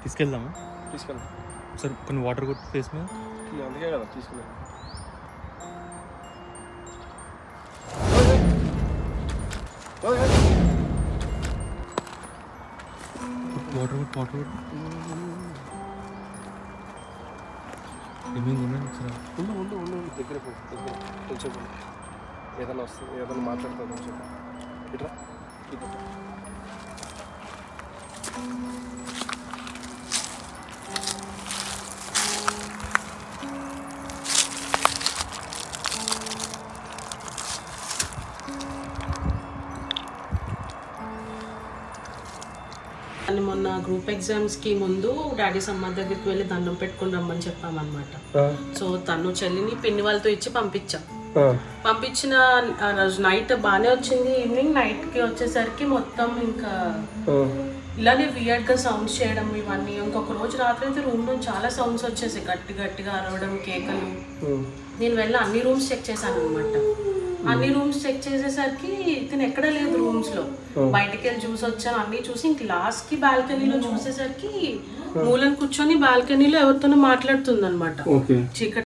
తీసుకెళ్దామా? తీసుకెళ్దాం సరే, కొన్ని వాటర్ కొట్టి ఫేస్ మీద. అందుకే కదా తీసుకెళ్ళాం. వాటర్ కొట్టు ఏమైంది? ఉండు దగ్గర కొంచెం ఏదైనా వస్తుంది, ఏదైనా మాట్లాడుతుంది కొంచెం. ఇట్లా అని మొన్న గ్రూప్ ఎగ్జామ్స్కి ముందు డాడీ సమ్మర్ దగ్గరికి వెళ్ళి దండం పెట్టుకుని రమ్మని చెప్పామన్నమాట. సో తను చెల్లిని పిన్ని వాళ్ళతో ఇచ్చి పంపించిన రోజు నైట్ బాగానే వచ్చింది. ఈవినింగ్ నైట్కి వచ్చేసరికి మొత్తం ఇంకా ఇలానే వియర్డ్గా సౌండ్స్ చేయడం ఇవన్నీ. ఇంకొక రోజు రాత్రి అయితే రూమ్ నుంచి చాలా సౌండ్స్ వచ్చేసాయి, గట్టిగా అరవడం, కేకలు. నేను వెళ్ళి అన్ని రూమ్స్ చెక్ చేశాను అనమాట. అన్ని రూమ్స్ చెక్ చేసేసరికి ఇతను ఎక్కడ లేదు రూమ్స్ లో. బయటకి వెళ్ళి చూసి వచ్చాను, అన్ని చూసి ఇంక లాస్ట్ కి బాల్కనీలో చూసేసరికి మూలను కూర్చొని బాల్కనీలో ఎవరితోనో మాట్లాడుతుంది అనమాట. చీకటి